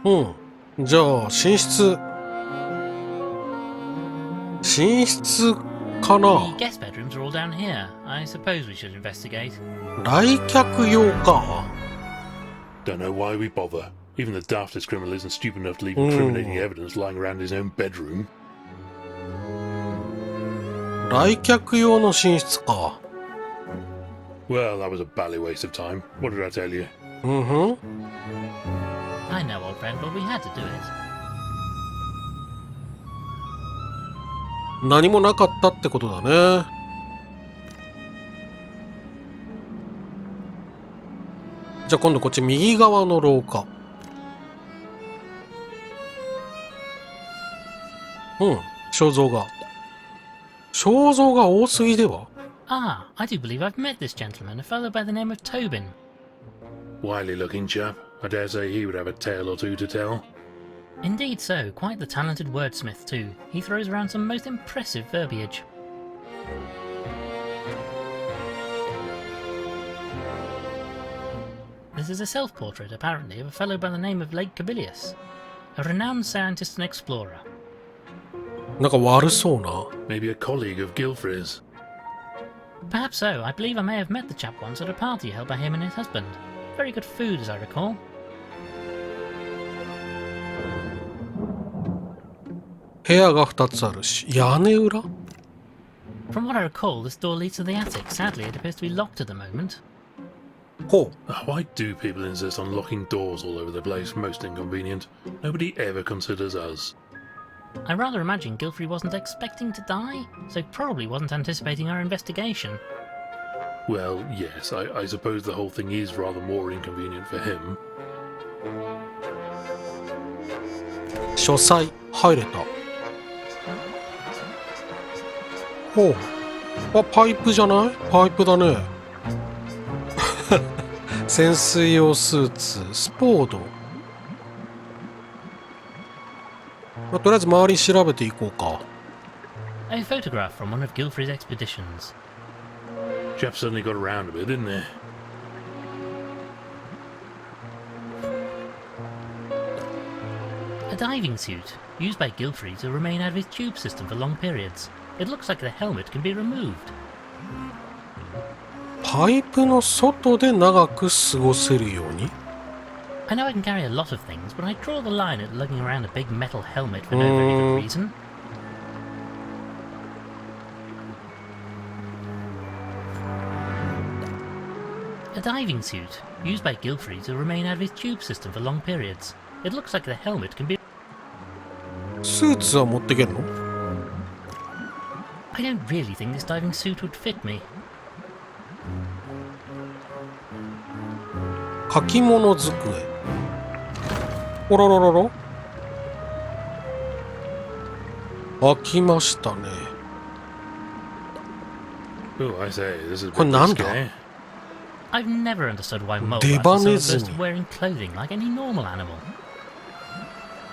うん。じゃあ、寝室かな。 The guest bedrooms are all down here. I suppose we should investigate. 来客用か。Don't know why we bother. Even the daftest criminal isn't stupid enough to leave incriminating evidence lying around his own bedroom. 来客用の寝室か。Well, that was a bally waste of time. What did I tell you? I know, old friend, but we had to do it. 何もなかったってことだね。じゃあ今度こっち右側の廊下。肖像が多すぎでは。 Ah, I do believe I've met this gentleman, a fellow by the name of Tobin. Wily looking chap. I dare say he would have a tale or two to tell. Indeed so, quite the talented wordsmith too. He throws around some most impressive verbiage. This is a self-portrait, apparently, of a fellow by the name of Lake Cabilius, a renowned scientist and explorer. なんか悪そうな。 Maybe a colleague of Gilfrey's. Perhaps so. I believe I may have met the chap once at a party held by him and his husband. Very good food, as I recall. 部屋が2つあるし、屋根裏？ From what I recall, this door leads to the attic. Sadly, it appears to be locked at the moment. ほう。 Why do people insist on locking doors all over the place? Most inconvenient. Nobody ever considers us. I rather imagine Gilfrey wasn't expecting to die, so probably wasn't anticipating our investigation. Well, yes, I suppose the whole thing is rather more inconvenient for him. 書斎入れた。ほう。あ、パイプじゃない？パイプだね。潜水用スーツ、スポード。まあ、とりあえず周り調べていこうか。A photograph from one of Gilfrey's expeditions. Chap suddenly got around a bit, didn't he? A diving suit, used by Gilfrey to remain out of his tube system for long periods. It looks like the helmet can be removed. パイプの外で長く過ごせるように。 I know I can carry a lot of things, but I draw the line at lugging around a big metal helmet for no very good reason. A diving suit, used by Gilfrey to remain out of his tube system for long periods. It looks like the helmet can be... スーツは持ってけるの？ I don't really think this diving suit would fit me. 書き物机。おらららら。開きましたね。 Oh, I say, this is a これ bit なんだ？ risque. I've never understood why moles Debanezu. are so averse to wearing clothing like any normal animal.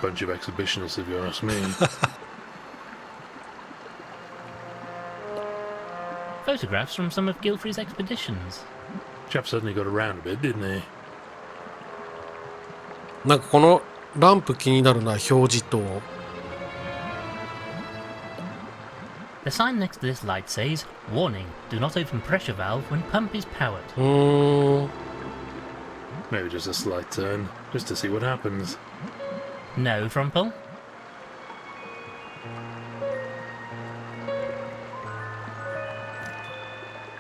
Bunch of exhibitionists, if you ask me. Photographs from some of Gilfrey's expeditions. Chap suddenly got around a bit, didn't he? なんかこのランプ気になるな、表示灯。 The sign next to this light says, "Warning, do not open pressure valve when pump is powered." Maybe just a slight turn, just to see what happens. No, Frumple?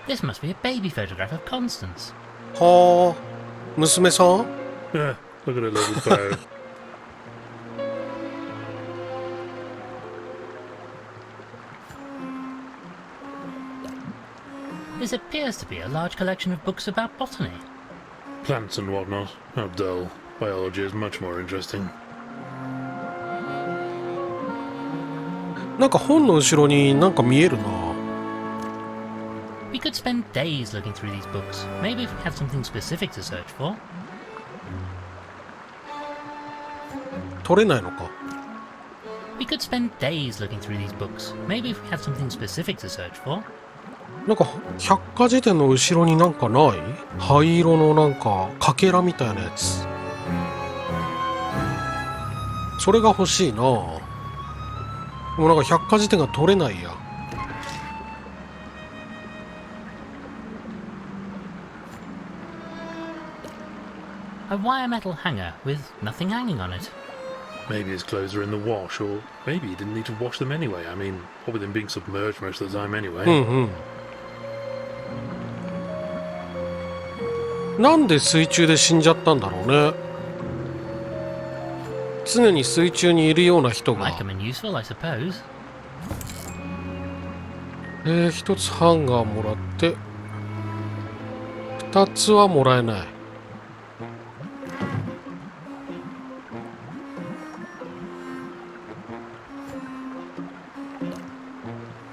This must be a baby photograph of Constance. はあ、娘さん？ Look at her little bow. This appears to be a large collection of books about botany. Plants and whatnot. How dull. Biology is much more interesting. なんか本の後ろになんか見えるな。 We could spend days looking through these books. Maybe if we had something specific to search for. 取れないのか。 We could spend days looking through these books. Maybe if we had something specific to search for. なんか百科事典の後ろになんかない？灰色のなんかかけらみたいなやつ。それが欲しいな。でもなんか百科事典が取れないや。A wire metal hanger with nothing hanging on it. Maybe his clothes are in the wash, or maybe he didn't need to wash them anyway. I mean, what with him being submerged most of the time anyway. なんで水中で死んじゃったんだろうね。常に水中にいるような人 Might が。 come in useful, I suppose. 一つハンガーもらって、二つはもらえない。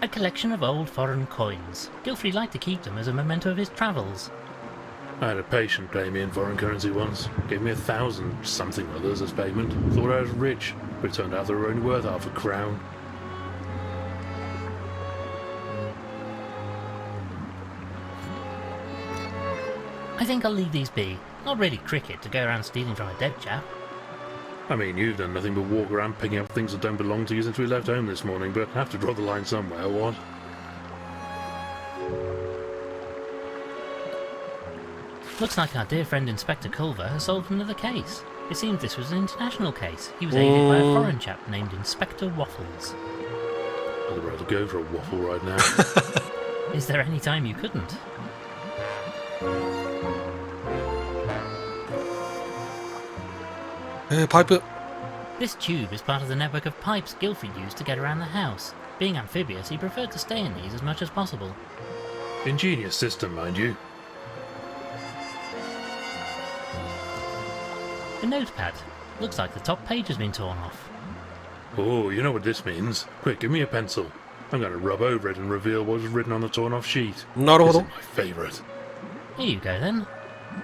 A collection of old foreign coins. Gilfrey liked to keep them as a memento of his travels. I had a patient pay me in foreign currency once. Gave me 1,000 something others as payment. Thought I was rich, but it turned out they were only worth half a crown. I think I'll leave these be. Not really cricket to go around stealing from a dead chap. I mean, you've done nothing but walk around picking up things that don't belong to you since we left home this morning, but have to draw the line somewhere, what? Looks like our dear friend Inspector Culver has solved another case. It seems this was an international case. He was aided by a foreign chap named Inspector Waffles. I'd rather go for a waffle right now. Is there any time you couldn't? Pipe. This tube is part of the network of pipes Gilfrey used to get around the house. Being amphibious, he preferred to stay in these as much as possible. Ingenious system, mind you. A notepad. Looks like the top page has been torn off. Oh, you know what this means. Quick, give me a pencil. I'm going to rub over it and reveal what was written on the torn-off sheet. なるほ This ど is。my favourite. Here you go then.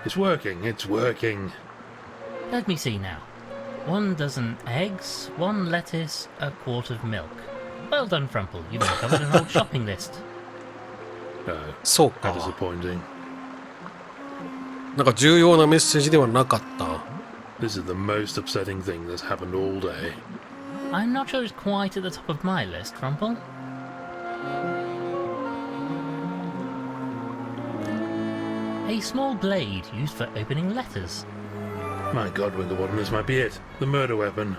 It's working, it's working. Let me see now. 1 dozen eggs, 1 lettuce, a quart of milk. Well done, Frumple. You've uncovered an old shopping list. そう How か。 disappointing. なんか重要なメッセージではなかった。This is the most upsetting thing that's happened all day. I'm not sure it's quite at the top of my list, Frumple. A small blade used for opening letters. My God, Winklebottom, this might be it. The murder weapon.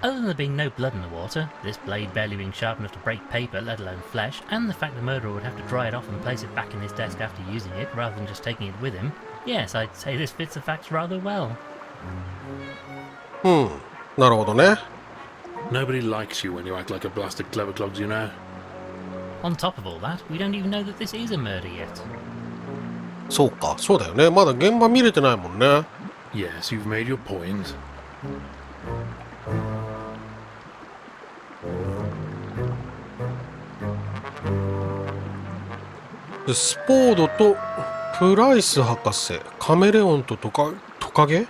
Other than there being no blood in the water, this blade barely being sharp enough to break paper, let alone flesh, and the fact the murderer would have to dry it off and place it back in his desk after using it, rather than just taking it with him, yes, I'd say this fits the facts rather well. なるほどね。 Nobody likes you when you act like a blasted clever clogs, you know. On top of all that, we don't even know that this is a murder yet. そうか、そうだよね。まだ現場見れてないもんね。 Yes, you've made your point. でスポードとプライス博士、カメレオンとトカゲ。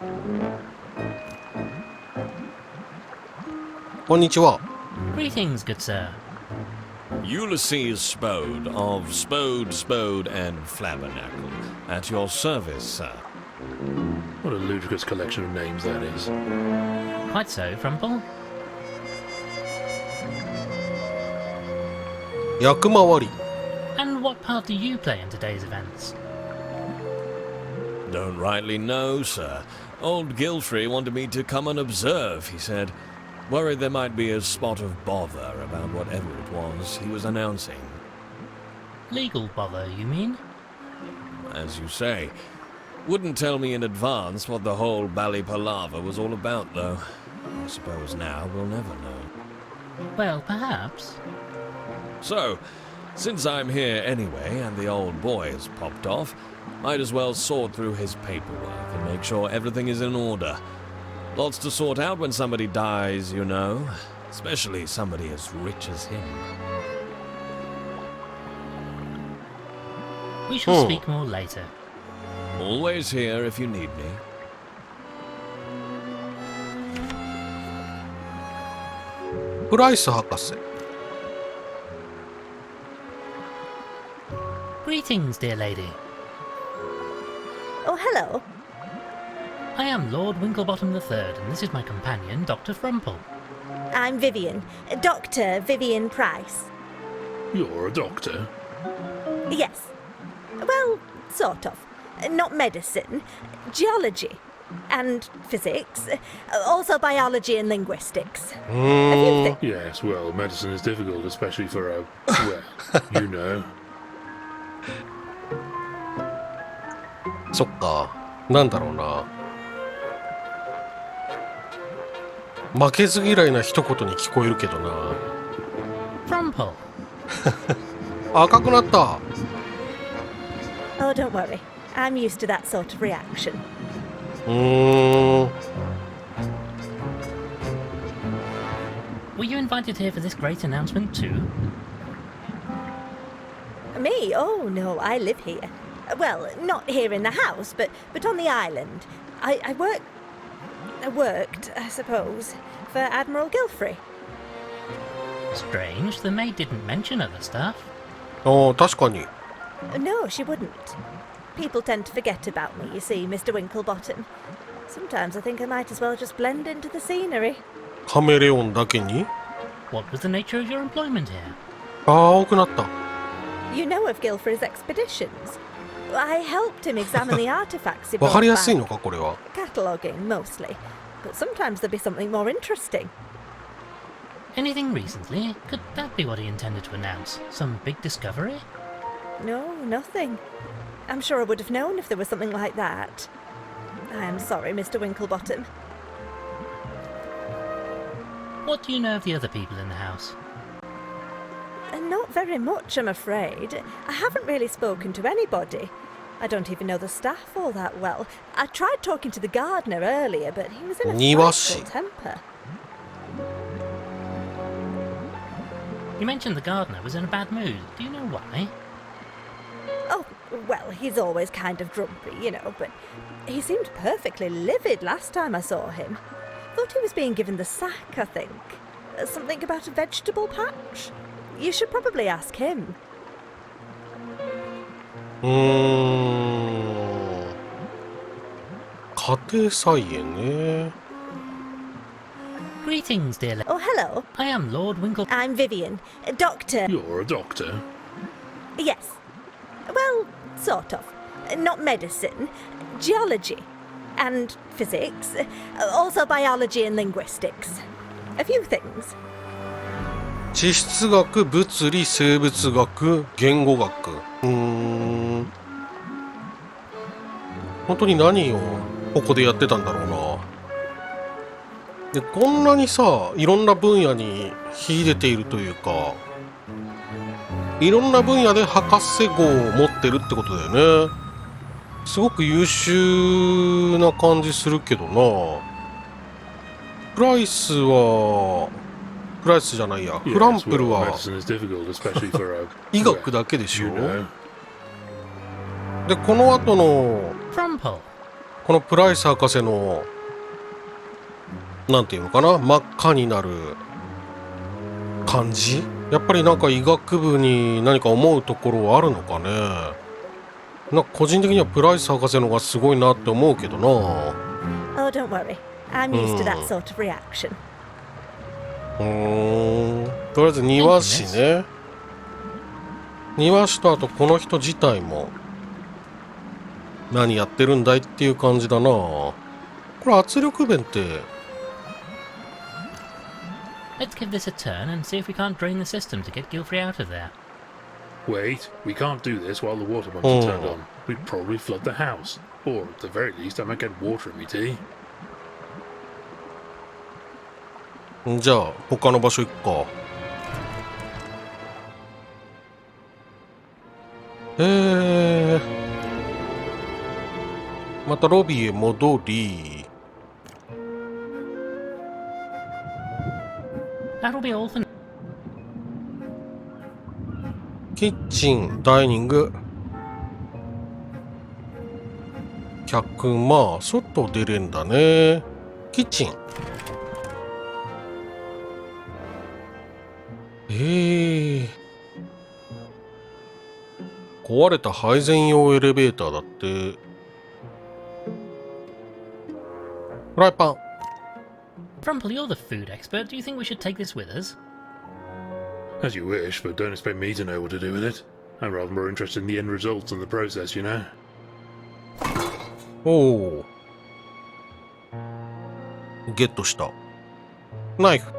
こんにちは。 Greetings, good sir. Ulysses Spode of Spode, and Flabbernacle. At your service, sir. What a ludicrous collection of names that is. Quite so, Frumple. 役回り。 And what part do you play in today's events? Don't rightly know, sir. Old Gilfrey wanted me to come and observe, he said. Worried there might be a spot of bother about whatever it was he was announcing. Legal bother, you mean? As you say. Wouldn't tell me in advance what the whole bally palaver was all about, though. I suppose now we'll never know. Well, perhaps. So, since I'm here anyway and the old boy has popped off, might as well sort through his paperwork and make sure everything is in order. Lots to sort out when somebody dies, you know. Especially somebody as rich as him. We shall speak more later. Always here if you need me. プライス博士。 Greetings, dear lady. Oh, hello. I am Lord Winklebottom III, and this is my companion, Dr. Frumple. I'm Vivian, Dr. Vivian Price. You're a doctor? Yes. Well, sort of. Not medicine, geology and physics, also biology and linguistics. A few things. Yes, well, medicine is difficult, especially for a, well, you know. そっか。なんだろうな。負けず嫌いな一言に聞こえるけどな。Frumple. 赤くなった。Oh, don't worry. I'm used to that sort of reaction. Were you invited here for this great announcement too? Me? Oh, no, I live here. Well, not here in the house, but on the island. I worked, I suppose, for Admiral Gilfrey. Strange, the maid didn't mention other stuff. ああ、確かに。No, she wouldn't. People tend to forget about me, you see, Mr. Winklebottom. Sometimes I think I might as well just blend into the scenery. カメレオンだけに What was the nature of your employment here? ああ、青くなった。You know of Gilfrey's expeditions. I helped him examine the artifacts he わ brought かりやすい back. のか、これは。Cataloguing, mostly. But sometimes there'd be something more interesting. Anything recently? Could that be what he intended to announce? Some big discovery? No, nothing. I'm sure I would have known if there was something like that. I am sorry, Mr. Winklebottom. What do you know of the other people in the house? Not very much, I'm afraid. I haven't really spoken to anybody. I don't even know the staff all that well. I tried talking to the gardener earlier, but he was in a Niwashi. frightful temper. You mentioned the gardener was in a bad mood. Do you know why? Oh, well, he's always kind of grumpy, you know, but he seemed perfectly livid last time I saw him. Thought he was being given the sack, I think. Something about a vegetable patch. You should probably ask him. 家庭菜園ね。Greetings, dear Oh, hello. I am Lord Winkle... I'm Vivian, Doctor... You're a doctor? Yes. Well, sort of. Not medicine, geology and physics, also biology and linguistics. A few things. 地質学、物理、生物学、言語学。本当に何をここでやってたんだろうな。で、こんなにさ、いろんな分野に秀でているというか、いろんな分野で博士号を持ってるってことだよね。すごく優秀な感じするけどな。プライスじゃないや。フランプルは medicine is difficult, especially for a, 医学だけでしょ。 you know. で、この後の Frumple. このプライス博士のなんていうのかな、真っ赤になる感じ、やっぱりなんか医学部に何か思うところはあるのかね。なんか個人的にはプライス博士の方がすごいなって思うけどな。 Oh, don't worry. I'm used to that sort of reaction. とりあえず庭師ね。庭師とあとこの人自体も何やってるんだいっていう感じだな。これ圧力弁って Let's give this a turn and see if we can't drain the system to get Gilfrey out of there. Wait, we can't do this while the water pumps are turned on. We'd probably flood the house. Or, at the very least, I might get water in me tea. じゃあ他の場所行くか。またロビーへ戻り、 That'll be all for... キッチン、ダイニング、客間、外出れんだね。キッチン。壊れた配膳用エレベーターだって。フライパン。 Frumple, you're the food expert. Do you think we should take this with us? As you wish, but don't expect me to know what to do with it. I'm rather more interested in the end results than the process, you know. おお。ゲットした。ナイフ。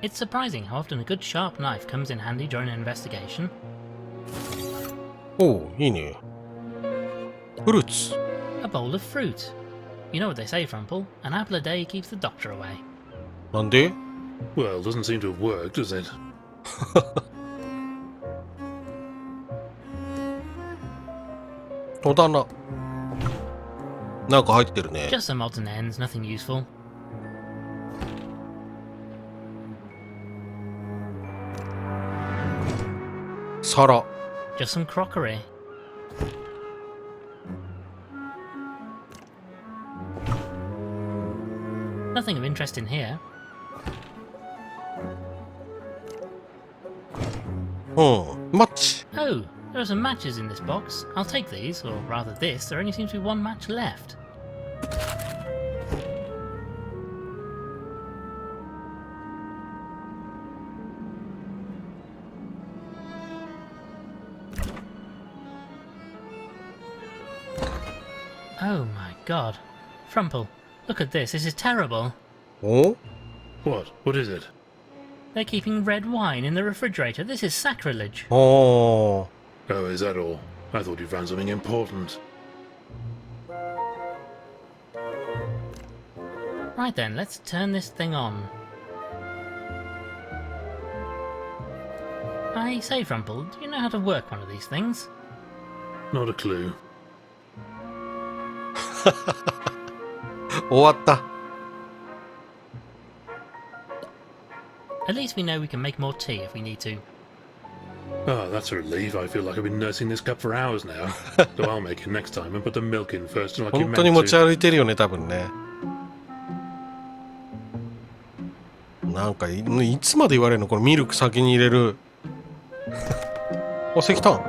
It's surprising how often a good sharp knife comes in handy during an investigation. おお、いいね。フルーツ。 A bowl of fruit. You know what they say, Frumple. An apple a day keeps the doctor away. なんで？ Well, doesn't seem to have worked, does it? 戸棚。なんか入ってるね。 Just some odds and ends, nothing useful. 皿。 Just some crockery. Nothing of interest in here. うん。マッチ。 Oh, there are some matches in this box. I'll take these, or rather this. There only seems to be one match left. Oh my god. Frumple, look at this. This is terrible. お？ What? What is it? They're keeping red wine in the refrigerator. This is sacrilege. ああ。 Oh, is that all? I thought you found something important. Right then, let's turn this thing on. I say, Frumple, do you know how to work one of these things? Not a clue. 終わった。 At least we know we can make more tea if we need to. Oh, that's a relief. I feel like I've been nursing this cup for hours now. So I'll make it next time and put the milk in first like you 本当に meant 持ち to. 歩いてるよね、多分ね。なんかいつまで言われるのこのミルク先に入れる。お、石炭。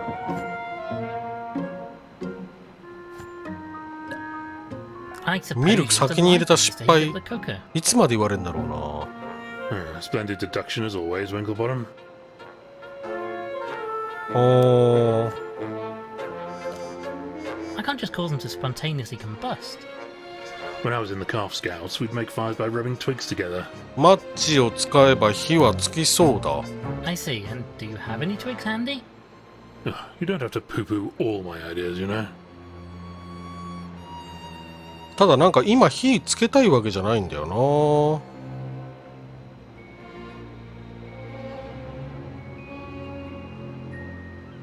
I suppose ミルク先に入れた失敗。 you have to light the cooker. いつまで言われるんだろうな。 Splendid deduction as always, Winklebottom. おー。 I can't just cause them to spontaneously combust. When I was in the Calf Scouts, we'd make fires by rubbing twigs together. マッチを使えば火はつきそうだ。 I see, and do you have any twigs handy? Ugh, you don't have to poo-poo all my ideas, you know. ただなんか今火つけたいわけじゃないんだよな。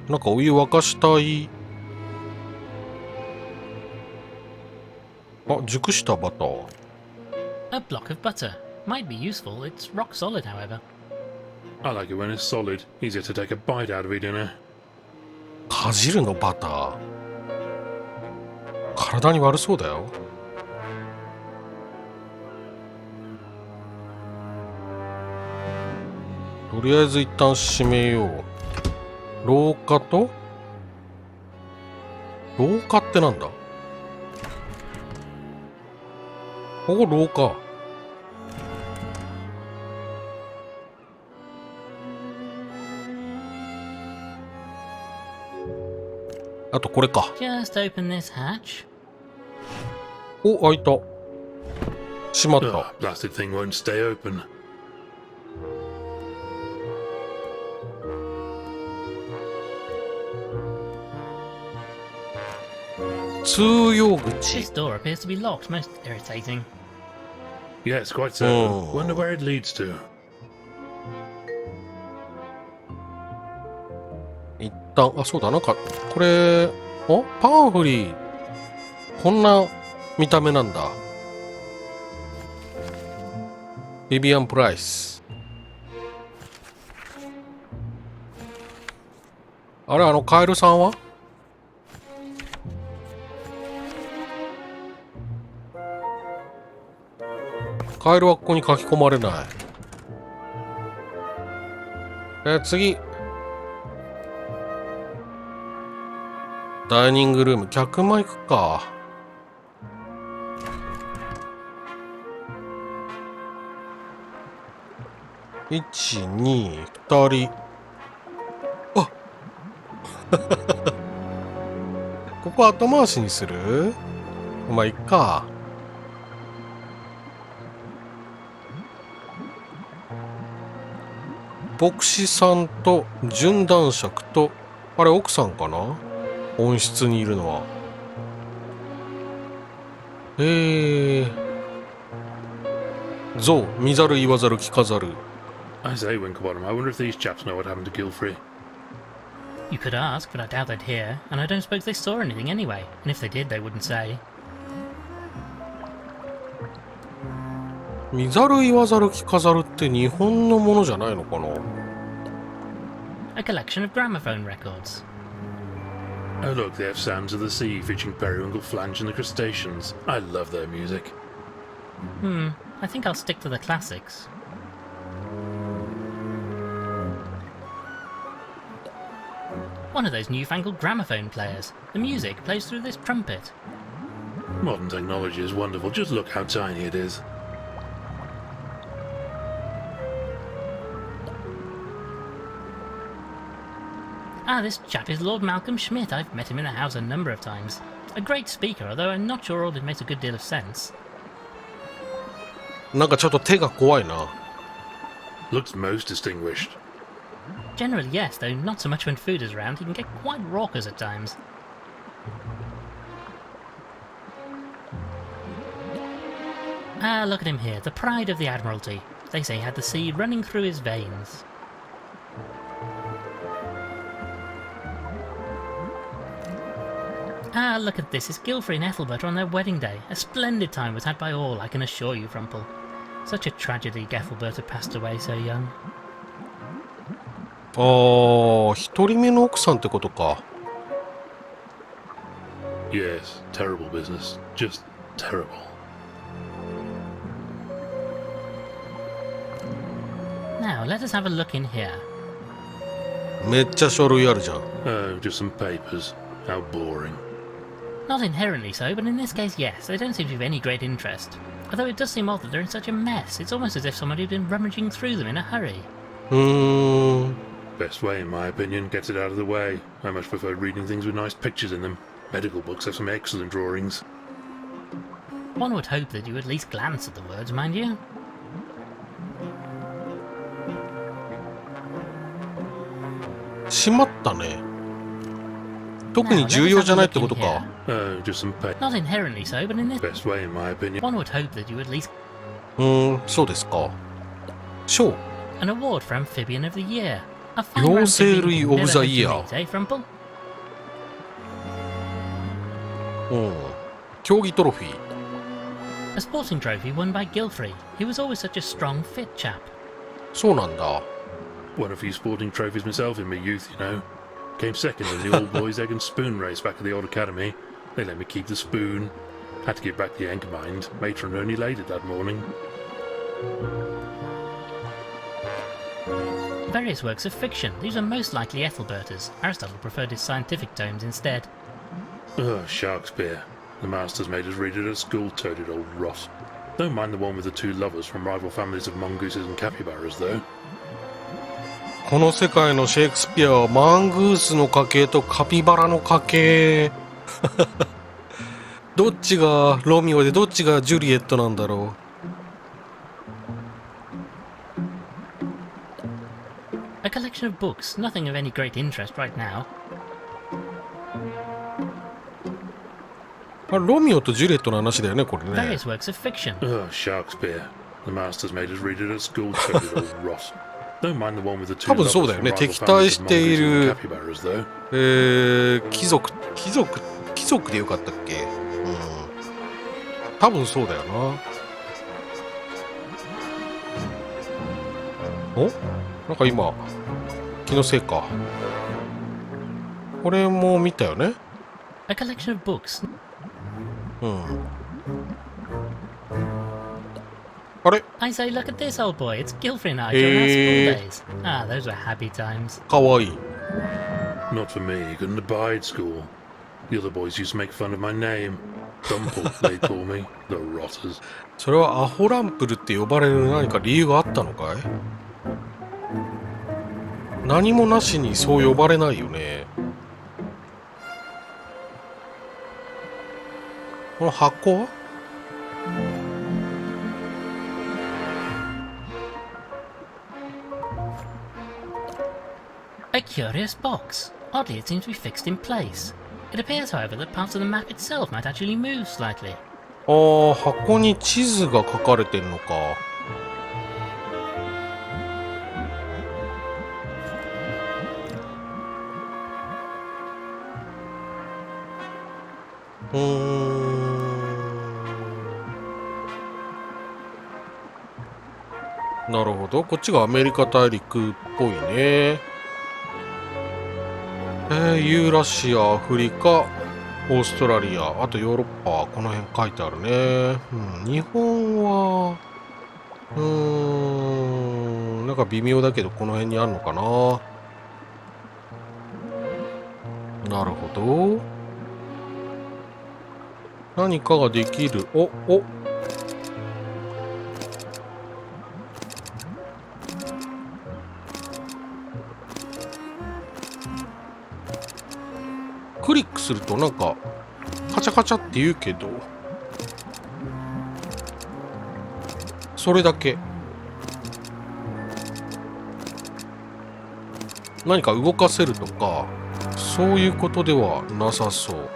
なんかお湯沸かしたい。あ、熟したバター。 A block of butter. Might be useful. It's rock solid, however. I like it when it's solid. Easier to take a bite out of it, you know. かじるのバター。体に悪そうだよ。とりあえず一旦閉めよう。廊下と廊下ってなんだ？ここ廊下。あとこれか。 Just open this hatch. お、開いた。閉まっ Ugh, た。 blasted thing won't stay open. 通用口。 This door appears to be locked. Most irritating. Yes, quite so. Oh. Wonder where it leads to. 一旦、あ、そうだ、なんか、これ、おパンフリー。こんな見た目なんだ。ビビアン・プライス。あれ、あのカエルさんは？カエルはここに書き込まれない。次。ダイニングルーム。客間行くか。1、2、2人。あここ後回しにする？まあいっか。牧師さんと準男爵と、あれ奥さんかな？温室にいるのは。ゾウ、見ざる言わざる聞かざる。I say, Winklebottom, I wonder if these chaps know what happened to Gilfrey. You could ask, but I doubt they'd hear, and I don't suppose they saw anything anyway, and if they did, they wouldn't say. 見ざる言わざる聞かざるって日本のものじゃないのかな？ A collection of gramophone records. Oh look, they have Sounds of the Sea featuring Periwinkle, Flange and the Crustaceans. I love their music. I think I'll stick to the classics. One of those newfangled gramophone players. The music plays through this trumpet. Modern technology is wonderful, just look how tiny it is. Ah, this chap is Lord Malcolm Schmidt. I've met him in a house a number of times. A great speaker, although I'm not sure all it makes a good deal of sense. なんかちょっと手が怖いな。Looks most distinguished. Generally, yes, though not so much when food is around. He can get quite raucous at times. Ah, look at him here, the pride of the Admiralty. They say he had the sea running through his veins. Ah, look at this, it's Gilfrey and Ethelbert on their wedding day. A splendid time was had by all, I can assure you, Frumple. Such a tragedy Ethelbert had passed away so young. ああ、一人目の奥さんってことか。Yes, terrible business. Just terrible. Now, let us have a look in here. めっちゃ書類あるじゃん。Oh, just some papers. How boring. Not inherently so, but in this case, yes, they don't seem to be of any great interest. Although it does seem odd that they're in such a mess. It's almost as if somebody had been rummaging through them in a hurry. Best way, in my opinion, gets it out of the way. I much prefer reading things with nice pictures in them. Medical books have some excellent drawings. One would hope that you at least glance at the words, mind you. しまったね。特に重要じゃないってことか。Oh, just some papers. Not inherently so, but in this Best way, in my opinion. one would hope that you at least そうですか。賞。an award for Amphibian of the Year. A fine 両生類 amphibian of never the hurt to year. meet, eh, Frumple? 競技トロフィー。A sporting trophy won by Gilfrey. He was always such a strong, fit chap. そうなんだ。Won a few sporting trophies myself in my youth, you know. Came second in the all boys egg and spoon race back at the old academy. They let me keep the spoon. Had to give back the egg, mind. Matron only laid it that morning. Various works of fiction. These are most likely Ethelbert's. Aristotle preferred his scientific tomes instead. Ugh, Shakespeare. The masters made us read it at school, toted old rot. Don't mind the one with the two lovers from rival families of mongooses and capybaras, though. この世界のシェイクスピアはマングースの家系とカピバラの家系。どっちがロミオでどっちがジュリエットなんだろ A collection of books, nothing of any great interest right now. う。ロミオとジュリエットの話だよね、これね。 Various works of fiction. Ugh, Shakespeare. The masters made us read it at school, toted old rot. Don't mind the one with the two 多分 lovers そうだよ from ね。 rival 敵対 families し of てい mongooses る and capybaras, though. 貴族でよかったっけ？多分そうだよな。お？なんか今気のせいか。これも見たよね。 A collection of books. あれ？ I say, look at this, old boy. It's Gilfrey and I during our school days. Ah, those were happy times. かわいい。 Not for me, couldn't abide school. The other boys used to make fun of my name. Dumple, they call me. The rotters. それはアホランプルって呼ばれる何か理由があったのかい？何もなしにそう呼ばれないよね。この箱はA curious box. Oddly, it seems to be fixed in place. It appears, however, that parts of the map itself might actually move slightly. ああ、箱に地図が書かれてんのか。なるほど。こっちがアメリカ大陸っぽいね。ユーラシア、アフリカ、オーストラリア、あとヨーロッパ、この辺書いてあるね。日本は、なんか微妙だけど、この辺にあるのかな。なるほど。何かができる。クリックするとなんかカチャカチャって言うけど、それだけ。何か動かせるとかそういうことではなさそう。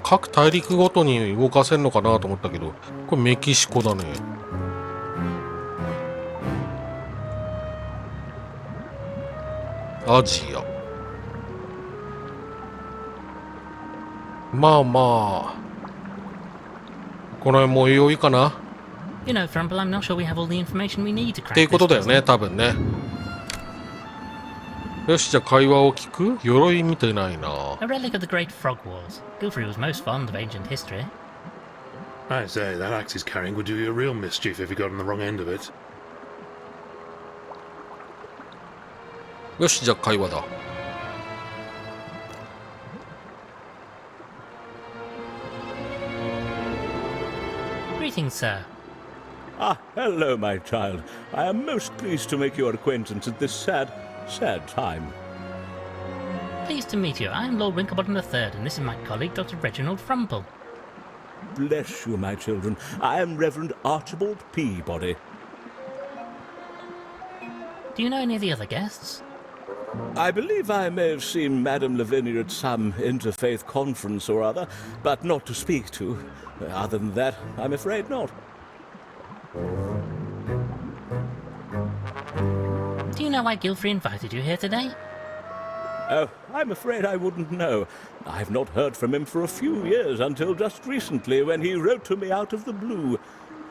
各大陸ごとに動かせるのかなと思ったけど、これメキシコだね。アジア。まあまあ、この辺もう良いかな。You know, Frumple, I'm not sure we have all the information we need to っ crack ていうことだよ this ね、多分ね。よし、じゃあ会話を聞く？鎧見てないな。puzzle. A relic of the Great Frog Wars. Gilfrey was most fond of ancient history. I say, that axe he's carrying would do you a real mischief if you got on the wrong end of it. よし、じゃあ会話だ。Greetings, sir. Ah, hello, my child. I am most pleased to make your acquaintance at this sad time. Pleased to meet you. I am Lord Winklebottom III, and this is my colleague, Dr. Reginald Frumple. Bless you, my children. I am Reverend Archibald Peabody. Do you know any of the other guests? I believe I may have seen Madame Lavinia at some interfaith conference or other, but not to speak to. Other than that, I'm afraid not. Do you know why Gilfrey invited you here today? Oh, I'm afraid I wouldn't know. I've not heard from him for a few years, until just recently when he wrote to me out of the blue.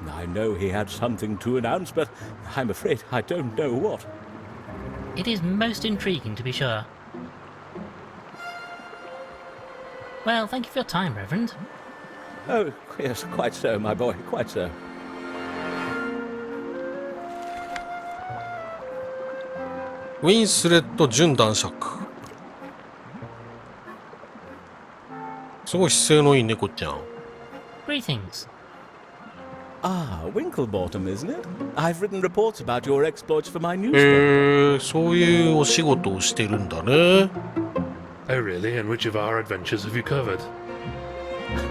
I know he had something to announce, but I'm afraid I don't know what. It is most intriguing, to be sure. Well, thank you for your time, Reverend. Oh, yes, quite so, my boy, quite so. ウィンスレット準男爵。すごい姿勢のいい猫ちゃん。Greetings. Ah, Winklebottom, isn't it? I've written reports about your exploits for my newspaper. そういうお仕事をしてるんだね。 Oh, really? And which of our adventures have you covered?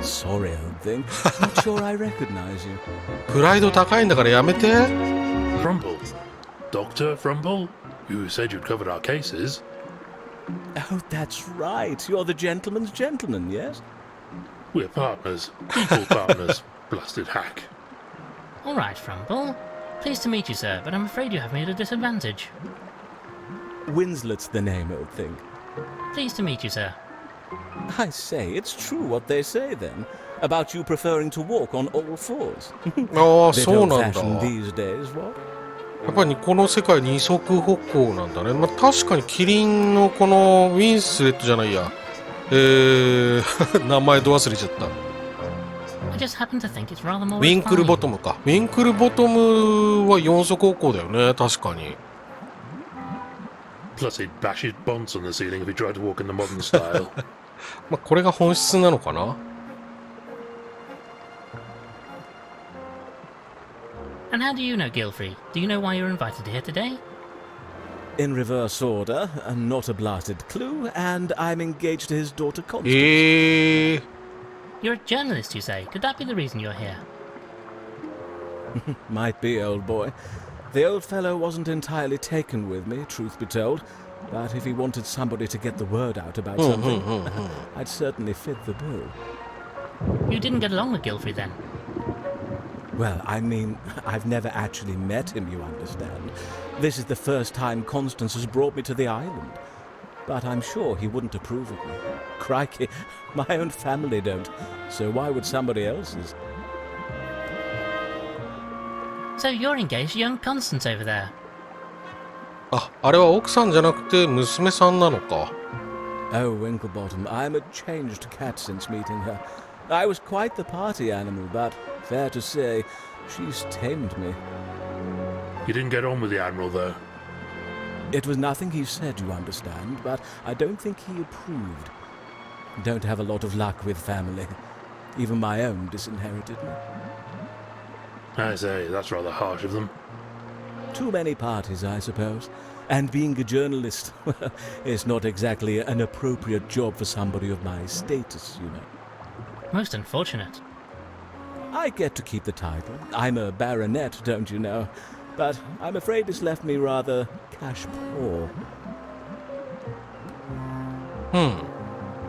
Sorry, old thing. Not sure I recognize you. プライド高いんだからやめて。 Frumple? Dr. Frumple? You said you'd covered our cases. Oh, that's right. You're the gentleman's gentleman, yes? We're partners. Equal partners. Blasted hack. All right, Frumple. Pleased to meet you, sir, but I'm afraid you have me at a disadvantage. Winslet's the name, old thing. Pleased to meet you, sir. I say, it's true what they say, then, about you preferring to walk on all fours. ああ、 Bit そうなんだ。 old-fashioned these days, what? やっぱりこの世界二足歩行なんだね。まあ確かにキリンのこのウィンスレットじゃないや。名前ど忘れちゃった。 I just happen to think it's rather more ウィンクルボ refined. トムか。ウィンクルボトムは四足歩行だよね。確かに。 Plus, he'd bash his bonds on the ceiling if he tried to walk in the modern style. まあこれが本質なのかな。 And how do you know Gilfrey? Do you know why you're invited here today? In reverse order, not a blasted clue, and I'm engaged to his daughter Constance. You're a journalist, you say. Could that be the reason you're here? Might be, old boy. The old fellow wasn't entirely taken with me, truth be told, but if he wanted somebody to get the word out about something, I'd certainly fit the bill. You didn't get along with Gilfrey then? Well, I mean, I've never actually met him, you understand. This is the first time Constance has brought me to the island. But I'm sure he wouldn't approve of me. Crikey, my own family don't, so why would somebody else's? So you're engaged to young Constance over there? あ、あれは奥さんじゃなくて娘さんなのか。 Oh, Winklebottom, I'm a changed cat since meeting her. I was quite the party animal, but fair to say, she's tamed me. You didn't get on with the Admiral, though. It was nothing he said, you understand, but I don't think he approved. Don't have a lot of luck with family. Even my own disinherited me. I say, that's rather harsh of them. Too many parties, I suppose. And being a journalist, well, it's not exactly an appropriate job for somebody of my status, you know. Most unfortunate. I get to keep the title. I'm a baronet, don't you know? But I'm afraid it's left me rather cash poor.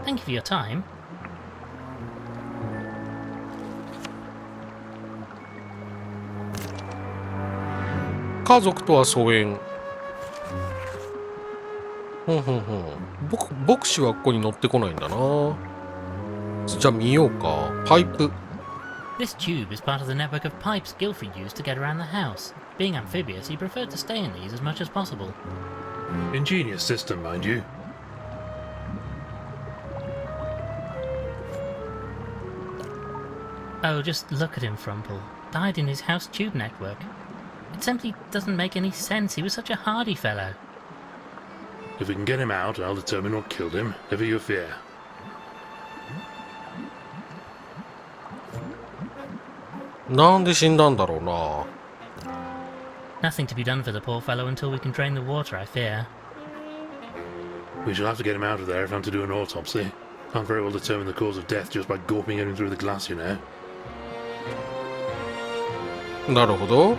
Thank you for your time. 家族とは疎遠。牧師はここに乗ってこないんだな。じゃあ見ようか。パイプ。 This tube is part of the network of pipes Gilfrey used to get around the house. Being amphibious, he preferred to stay in these as much as possible. Ingenious system, mind you. Oh, just look at him, Frumple. Died in his house tube network. It simply doesn't make any sense. He was such a hardy fellow. If we can get him out, I'll determine what killed him. Never you fear. なんで死んだんだろうな。 Nothing to be done for the poor fellow until we can drain the water, I fear. We shall have to get him out of there if I'm to do an autopsy. Can't very well determine the cause of death just by gawping at him through the glass, you know. なるほど。